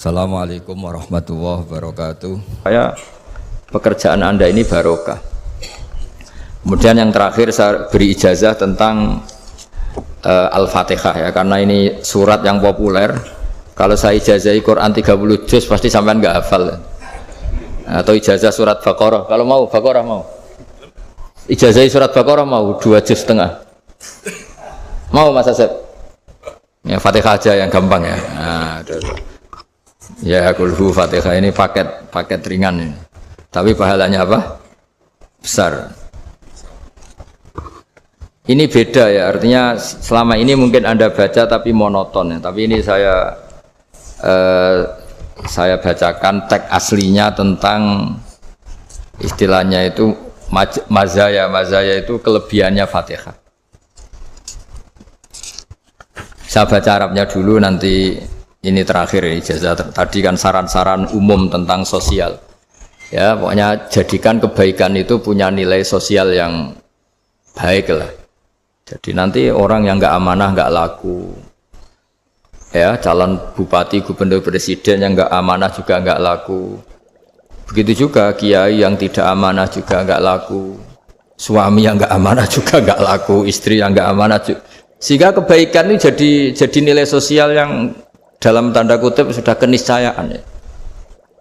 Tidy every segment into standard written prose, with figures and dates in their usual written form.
Assalamualaikum warahmatullahi wabarakatuh. Saya pekerjaan Anda ini barokah. Kemudian yang terakhir saya beri ijazah tentang Al-Fatihah ya, karena ini surat yang populer. Kalau saya ijazahi Quran 30 juz pasti sampean nggak hafal. Atau ijazah surat Baqarah. Kalau mau Baqarah mau. Ijazahi surat Baqarah mau 2 juz setengah. Mau Mas Asep? Ya Fatihah aja yang gampang ya. Nah, ya kulhu Fatihah ini paket ringan ini. Tapi pahalanya apa? Besar. Ini beda ya, artinya selama ini mungkin Anda baca tapi monoton ya. Tapi ini saya bacakan teks aslinya tentang istilahnya itu mazaya itu kelebihannya Fatihah. Saya baca Arabnya dulu, nanti ini terakhir ya, ijazah tadi kan saran-saran umum tentang sosial ya, pokoknya jadikan kebaikan itu punya nilai sosial yang baik lah. Jadi nanti orang yang nggak amanah nggak laku ya, calon bupati, gubernur, presiden yang nggak amanah juga nggak laku. Begitu juga kiai yang tidak amanah juga nggak laku, suami yang nggak amanah juga nggak laku, istri yang nggak amanah juga. Sehingga kebaikan ini jadi nilai sosial yang dalam tanda kutip sudah keniscayaan ya.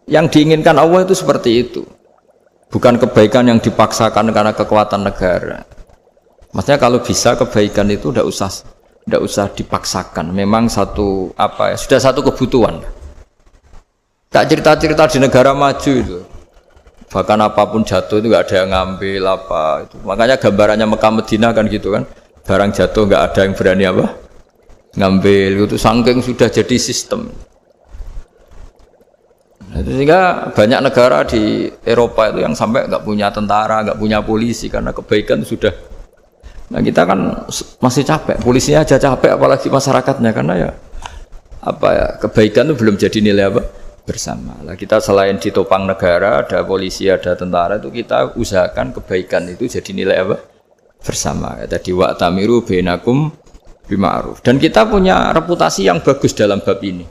Yang diinginkan Allah itu seperti itu, bukan kebaikan yang dipaksakan karena kekuatan negara. Maksudnya kalau bisa kebaikan itu tidak usah dipaksakan, memang satu apa ya, sudah satu kebutuhan. Tak cerita-cerita di negara maju itu, bahkan apapun jatuh itu nggak ada yang ngambil apa itu. Makanya gambarannya Mekah Medina kan gitu kan, barang jatuh nggak ada yang berani apa ngambil, itu saking sudah jadi sistem. Nah, sehingga banyak negara di Eropa itu yang sampai nggak punya tentara, nggak punya polisi karena kebaikan sudah. Nah kita kan masih capek, polisinya aja capek apalagi masyarakatnya, karena ya apa ya, kebaikan itu belum jadi nilai apa bersama. Nah, kita selain ditopang negara, ada polisi, ada tentara, itu kita usahakan kebaikan itu jadi nilai apa bersama. Tadi wa'tamiru bainakum bima'ruf. Dan kita punya reputasi yang bagus dalam bab ini.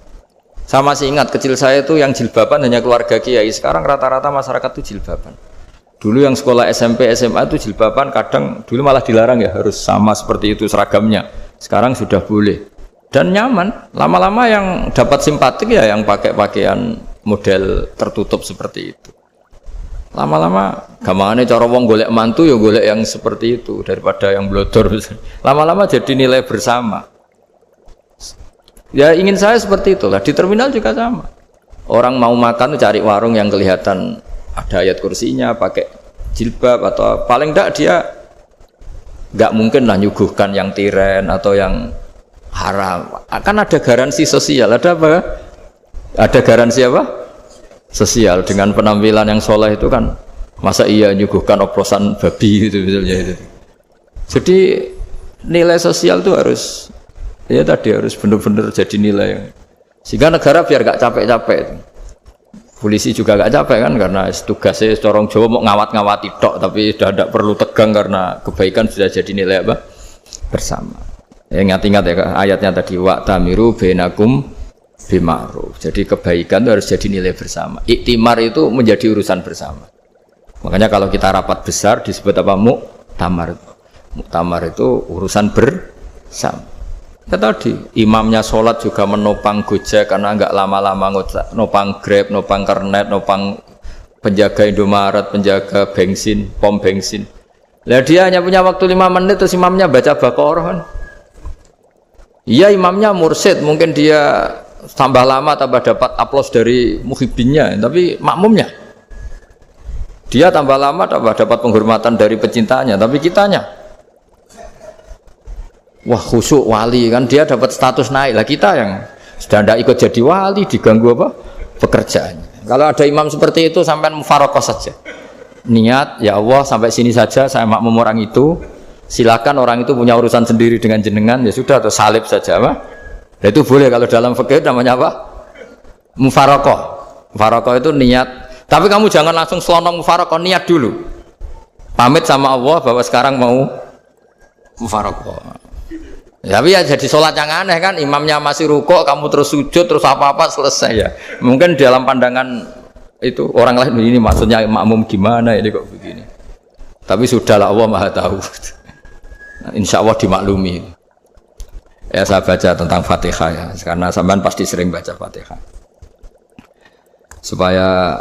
Saya masih ingat kecil saya itu yang jilbaban hanya keluarga kiai. Sekarang rata-rata masyarakat itu jilbaban. Dulu yang sekolah SMP, SMA itu jilbaban kadang dulu malah dilarang ya, harus sama seperti itu seragamnya. Sekarang sudah boleh. Dan nyaman. Lama-lama yang dapat simpatik ya yang pakai pakaian model tertutup seperti itu. Lama-lama gampangane cara wong golek mantu ya golek yang seperti itu daripada yang blodor. Lama-lama jadi nilai bersama. Ya ingin saya seperti itulah. Di terminal juga sama. Orang mau makan tuh cari warung yang kelihatan ada ayat kursinya, pakai jilbab, atau paling enggak dia enggak mungkin lah nyuguhkan yang tiren atau yang haram. Akan ada garansi sosial. Ada apa? Ada garansi apa? Sosial. Dengan penampilan yang soleh itu kan, masa iya nyuguhkan oplosan babi gitu misalnya itu. Jadi nilai sosial itu harus ya tadi harus benar-benar jadi nilai, sehingga negara biar gak capek-capek itu. Polisi juga gak capek kan, karena tugasnya corong Jawa mau ngawat-ngawati tok, tapi sudah tidak perlu tegang karena kebaikan sudah jadi nilai apa bersama. Ingat-ingat ya ayatnya tadi, wa'tamiru bainakum bima'ruf. Jadi kebaikan itu harus jadi nilai bersama. Iktimar itu menjadi urusan bersama. Makanya kalau kita rapat besar disebut apa? Muktamar. Muktamar itu urusan bersama. Ya tadi imamnya sholat juga menopang Gojek karena nggak lama-lama nopang Grab, nopang Kernet, nopang penjaga Indomaret, penjaga bensin, pom bensin. Lah dia hanya punya waktu 5 menit terus imamnya baca Baqarah kan. Iya imamnya mursyid, mungkin dia tambah lama tambah dapat aplaus dari muhibbinnya, tapi makmumnya dia tambah lama tambah dapat penghormatan dari pecintanya, tapi kitanya wah khusyuk wali kan, dia dapat status naik lah. Kita yang sudah tidak ikut jadi wali diganggu apa pekerjaannya. Kalau ada imam seperti itu sampai mufaroqah saja, niat ya Allah sampai sini saja saya makmum orang itu, silakan orang itu punya urusan sendiri dengan jenengan ya sudah, atau salib saja apa. Nah, itu boleh kalau dalam fikih namanya apa? Mufaroqah. Mufaroqah itu niat. Tapi kamu jangan langsung selonong mufaroqah, niat dulu. Pamit sama Allah bahwa sekarang mau mufaroqah. Tapi ya jadi sholat yang aneh kan, imamnya masih rukuk, kamu terus sujud, terus apa-apa selesai ya. Mungkin dalam pandangan itu orang lain ini maksudnya makmum gimana ini kok begini. Tapi sudahlah Allah Maha tahu. Insya Allah dimaklumi. Ya saya baca tentang Fatihah ya, karena sampean pasti sering baca Fatihah. Supaya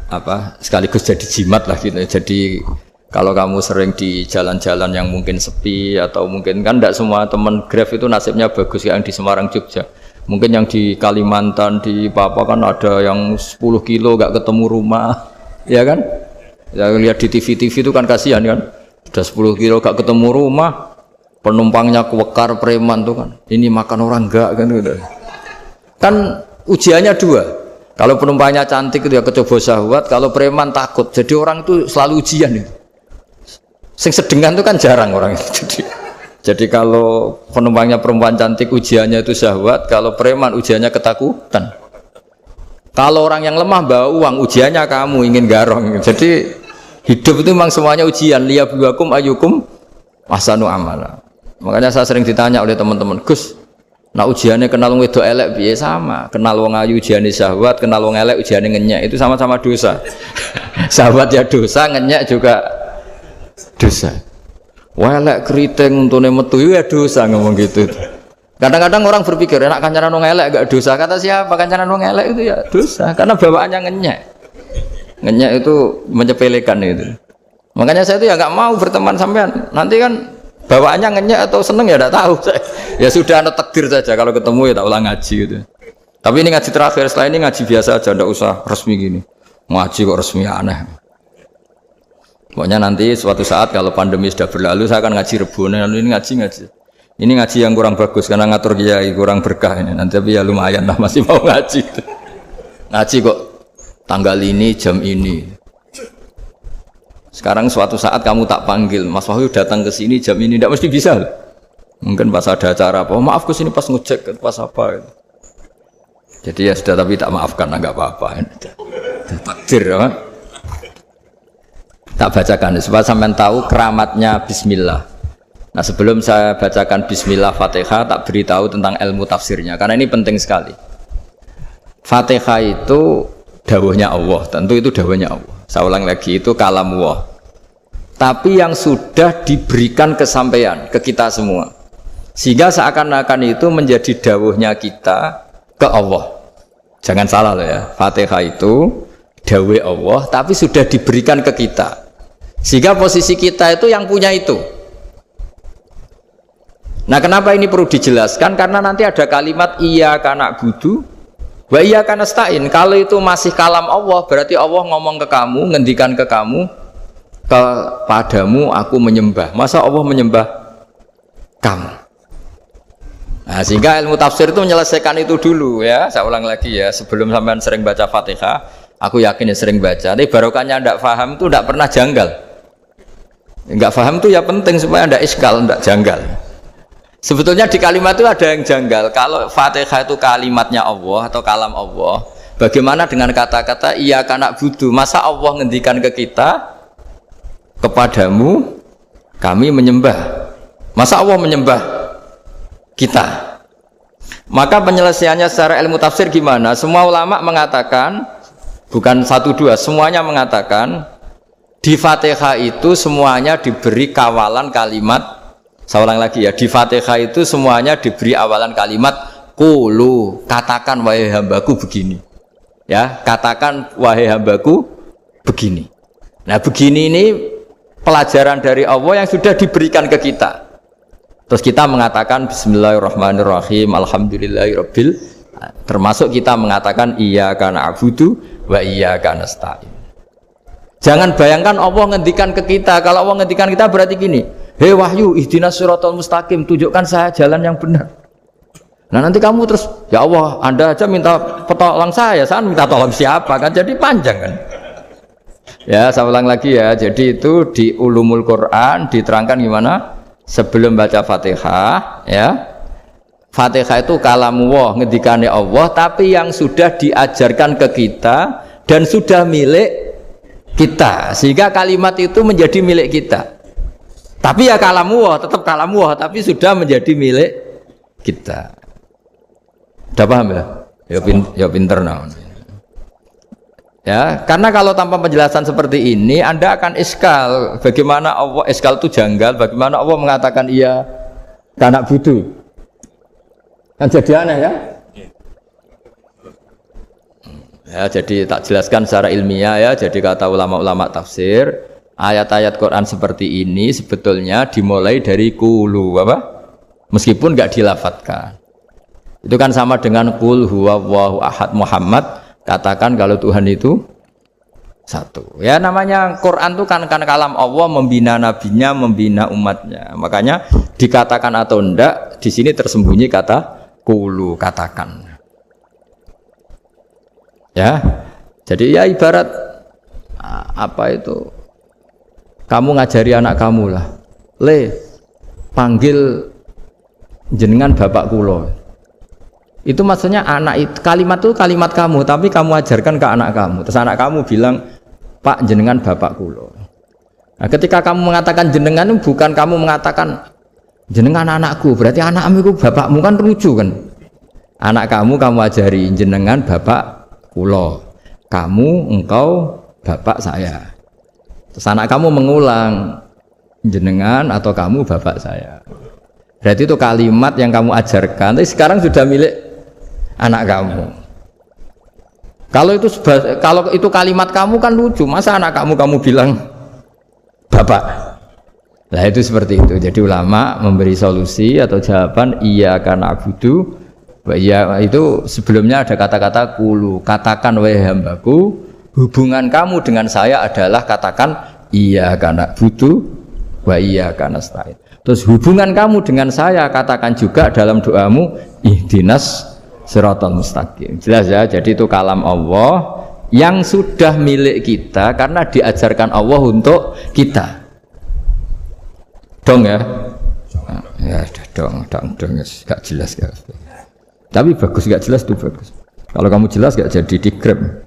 apa sekaligus jadi jimat lah gitu. Jadi kalau kamu sering di jalan-jalan yang mungkin sepi atau mungkin kan tidak semua teman Grab itu nasibnya bagus yang di Semarang Jogja. Mungkin yang di Kalimantan di Papua kan ada yang 10 kilo gak ketemu rumah, ya kan? Ya lihat di TV itu kan kasihan kan. Udah 10 kilo gak ketemu rumah, penumpangnya kewekar preman tuh kan. Ini makan orang enggak kan gitu. Kan ujiannya dua. Kalau penumpangnya cantik itu ya kecoba syahwat, kalau preman takut. Jadi orang itu selalu ujian itu. Sing sedengan itu kan jarang orang itu. Jadi kalau penumpangnya perempuan cantik ujiannya itu syahwat, kalau preman ujiannya ketakutan. Kalau orang yang lemah bawa uang ujiannya kamu ingin garong. Jadi hidup itu memang semuanya ujian. Liyabluwakum ayyukum ahsanu amala. Makanya saya sering ditanya oleh teman-teman, Gus, nah ujiannya kenal wong wedok elek piye sama? Kenal wong ayu ujiannya syahwat, kenal wong elek ujiannya ngenyek. Itu sama-sama dosa. Syahwat ya dosa, ngenyek juga dosa. Welek keriting untune metu ya dosa ngomong gitu. Kadang-kadang orang berpikir enak kancanan wong elek gak dosa. Kata siapa kancanan wong elek itu ya dosa karena bawaannya ngenyek. Ngenyek itu menyepelekan itu. Makanya saya itu ya nggak mau berteman sampean. Nanti kan bawaannya ngenyek atau seneng ya tidak tahu. Ya sudah ada takdir saja kalau ketemu ya tak ulang ngaji gitu. Tapi ini ngaji terakhir, setelah ini ngaji biasa aja, tidak usah resmi gini. Ngaji kok resmi aneh. Pokoknya nanti suatu saat kalau pandemi sudah berlalu saya akan ngaji Rebone. Ini ngaji. Ini ngaji yang kurang bagus karena ngatur kiai kurang berkah ini. Nanti tapi ya lumayan lah masih mau ngaji. Ngaji kok tanggal ini jam ini. Sekarang suatu saat kamu tak panggil, Mas Wahyu datang ke sini jam ini tidak mesti bisa. Mungkin pas ada acara apa? Oh, maaf ke sini pas ngecek pas apa. Gitu. Jadi ya sudah tapi tak maafkan enggak apa-apa. Takdir ya. Tak bacakan supaya sampean tahu keramatnya bismillah. Nah, sebelum saya bacakan bismillah Fatihah tak beritahu tentang ilmu tafsirnya karena ini penting sekali. Fatihah itu dawuhnya Allah, tentu itu dawuhnya Allah. Saya ulang lagi itu kalam Allah. Tapi yang sudah diberikan kesampaian ke kita semua. Sehingga seakan-akan itu menjadi dawuhnya kita ke Allah. Jangan salah loh ya. Fatihah itu dawuh Allah tapi sudah diberikan ke kita. Sehingga posisi kita itu yang punya itu. Nah, kenapa ini perlu dijelaskan? Karena nanti ada kalimat iyyaka na'budu wa iyyaka nasta'in. Kalau itu masih kalam Allah, berarti Allah ngomong ke kamu, ngendikan ke kamu, kepadamu aku menyembah. Masa Allah menyembah kamu? Nah, sehingga ilmu tafsir itu menyelesaikan itu dulu ya. Saya ulang lagi ya, sebelum sampean sering baca Fatihah, aku yakin ya sering baca. Tapi barokahnya tidak paham itu tidak pernah janggal. Enggak paham itu ya penting supaya tidak iskal, tidak janggal. Sebetulnya di kalimat itu ada yang janggal. Kalau Fatihah itu kalimatnya Allah atau kalam Allah, bagaimana dengan kata-kata iyyaka na'budu? Masa Allah ngendikan ke kita, kepadamu kami menyembah. Masa Allah menyembah kita? Maka penyelesaiannya secara ilmu tafsir gimana? Semua ulama mengatakan, bukan satu dua, semuanya mengatakan di Fatihah itu semuanya diberi kawalan kalimat. Saya ulang lagi ya, di Fatihah itu semuanya diberi awalan kalimat qulu, katakan wahai hambaku begini. Ya, katakan wahai hambaku begini. Nah, begini ini pelajaran dari Allah yang sudah diberikan ke kita. Terus kita mengatakan bismillahirrahmanirrahim, alhamdulillahirabbil, termasuk kita mengatakan iyyaka na'budu wa iyyaka nasta'in. Jangan bayangkan Allah ngendikan ke kita. Kalau Allah ngendikan kita berarti gini, hei wahyu ihdinas siratal mustaqim, tunjukkan saya jalan yang benar. Nah nanti kamu terus, ya Allah Anda aja minta tolong saya minta tolong siapa kan, jadi panjang kan. Ya saya ulang lagi ya, jadi itu di Ulumul Quran diterangkan gimana sebelum baca Fatihah ya. Fatihah itu kalamullah, ngendikannya Allah, tapi yang sudah diajarkan ke kita dan sudah milik kita, sehingga kalimat itu menjadi milik kita. Tapi ya kalamullah, tetap kalamullah, tapi sudah menjadi milik kita. Udah paham ya? Ya pinter nah. Ya, karena kalau tanpa penjelasan seperti ini Anda akan iskal. Bagaimana Allah, iskal itu janggal, bagaimana Allah mengatakan iya anak budu. Kan jadi aneh ya? Ya, jadi tak jelaskan secara ilmiah ya. Jadi kata ulama-ulama tafsir, ayat-ayat Quran seperti ini sebetulnya dimulai dari kulu apa? Meskipun enggak dilafatkan. Itu kan sama dengan qul huwallahu ahad Muhammad. Katakan kalau Tuhan itu satu. Ya namanya Quran itu kan kalam Allah membina nabinya, membina umatnya. Makanya dikatakan atau enggak, di sini tersembunyi kata qulu, katakan. Ya. Jadi ya ibarat apa itu? Kamu ngajari anak kamu lah. Le, panggil jenengan bapak kulo. Itu maksudnya anak itu kalimat itu kalimat kamu, tapi kamu ajarkan ke anak kamu. Terus anak kamu bilang, Pak jenengan bapak kulo. Nah, ketika kamu mengatakan jenengan bukan kamu mengatakan jenengan anakku, berarti anakmu itu bapakmu, kan lucu kan? Anak kamu ajari jenengan bapak kulo. Kamu engkau bapak saya. Terus anak kamu mengulang jenengan atau kamu bapak saya. Berarti itu kalimat yang kamu ajarkan, tapi sekarang sudah milik anak kamu. Kalau itu kalimat kamu kan lucu, masa anak kamu bilang bapak. Nah itu seperti itu. Jadi ulama memberi solusi atau jawaban iya karena abudu. Iya itu sebelumnya ada kata-kata kulu, katakan wahai hambaku, hubungan kamu dengan saya adalah katakan iya karena abudu wa iya karena nasta'in. Terus hubungan kamu dengan saya katakan juga dalam doamu ihdinas siratal mustaqim. Jelas ya, jadi itu kalam Allah yang sudah milik kita karena diajarkan Allah untuk kita. Dong ya? Nah, ya dong, gak jelas ya. Tapi bagus, gak jelas itu bagus. Kalau kamu jelas gak jadi digrab.